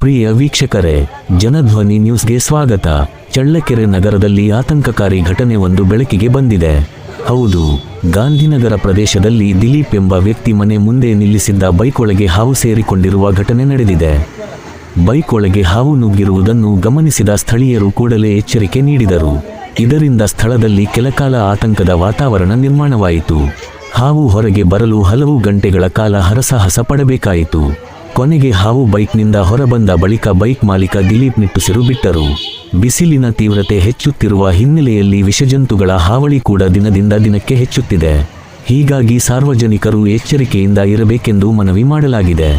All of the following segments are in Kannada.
ಪ್ರಿಯ ವೀಕ್ಷಕರೇ, ಜನಧ್ವನಿ ನ್ಯೂಸ್ಗೆ ಸ್ವಾಗತ. ಚಳ್ಳಕೆರೆ ನಗರದಲ್ಲಿ ಆತಂಕಕಾರಿ ಘಟನೆಯೊಂದು ಬೆಳಕಿಗೆ ಬಂದಿದೆ. ಹೌದು, ಗಾಂಧಿನಗರ ಪ್ರದೇಶದಲ್ಲಿ ದಿಲೀಪ್ ಎಂಬ ವ್ಯಕ್ತಿ ಮನೆ ಮುಂದೆ ನಿಲ್ಲಿಸಿದ್ದ ಬೈಕ್ ಒಳಗೆ ಹಾವು ಸೇರಿಕೊಂಡಿರುವ ಘಟನೆ ನಡೆದಿದೆ. ಬೈಕ್ ಒಳಗೆ ಹಾವು ನುಗ್ಗಿರುವುದನ್ನು ಗಮನಿಸಿದ ಸ್ಥಳೀಯರು ಕೂಡಲೇ ಎಚ್ಚರಿಕೆ ನೀಡಿದರು. ಇದರಿಂದ ಸ್ಥಳದಲ್ಲಿ ಕೆಲಕಾಲ ಆತಂಕದ ವಾತಾವರಣ ನಿರ್ಮಾಣವಾಯಿತು. ಹಾವು ಹೊರಗೆ ಬರಲು ಹಲವು ಗಂಟೆಗಳ ಕಾಲ ಹರಸಾಹಸ ಪಡಬೇಕಾಯಿತು. ಕೊನೆಗೆ ಹಾವು ಬೈಕ್ನಿಂದ ಹೊರಬಂದ ಬಳಿಕ ಬೈಕ್ ಮಾಲೀಕ ದಿಲೀಪ್ ನಿಟ್ಟುಸಿರು ಬಿಟ್ಟರು. ಬಿಸಿಲಿನ ತೀವ್ರತೆ ಹೆಚ್ಚುತ್ತಿರುವ ಹಿನ್ನೆಲೆಯಲ್ಲಿ ವಿಷಜಂತುಗಳ ಹಾವಳಿ ಕೂಡ ದಿನದಿಂದ ದಿನಕ್ಕೆ ಹೆಚ್ಚುತ್ತಿದೆ. ಹೀಗಾಗಿ ಸಾರ್ವಜನಿಕರು ಎಚ್ಚರಿಕೆಯಿಂದ ಇರಬೇಕೆಂದು ಮನವಿ ಮಾಡಲಾಗಿದೆ.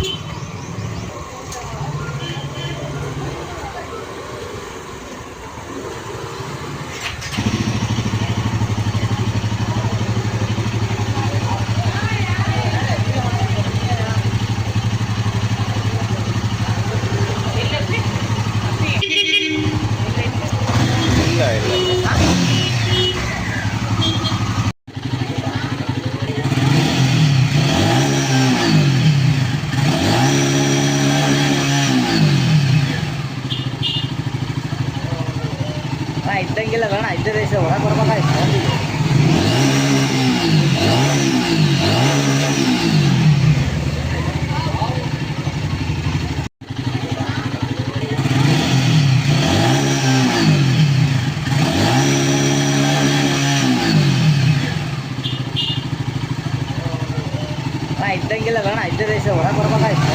ಇದ್ದಂಗಿಲ್ಲ ಬೇಡ ಇದ್ದ ದೇಶ ಒಳಗೆ ಬರ್ಬೇಕಾಯ್ತು. ಇದ್ದಂಗಿಲ್ಲ ಬೇಡ ಇದ್ದ ದೇಶ ಒಳಗೆ ಬರ್ಬೇಕಾಯ್ತು.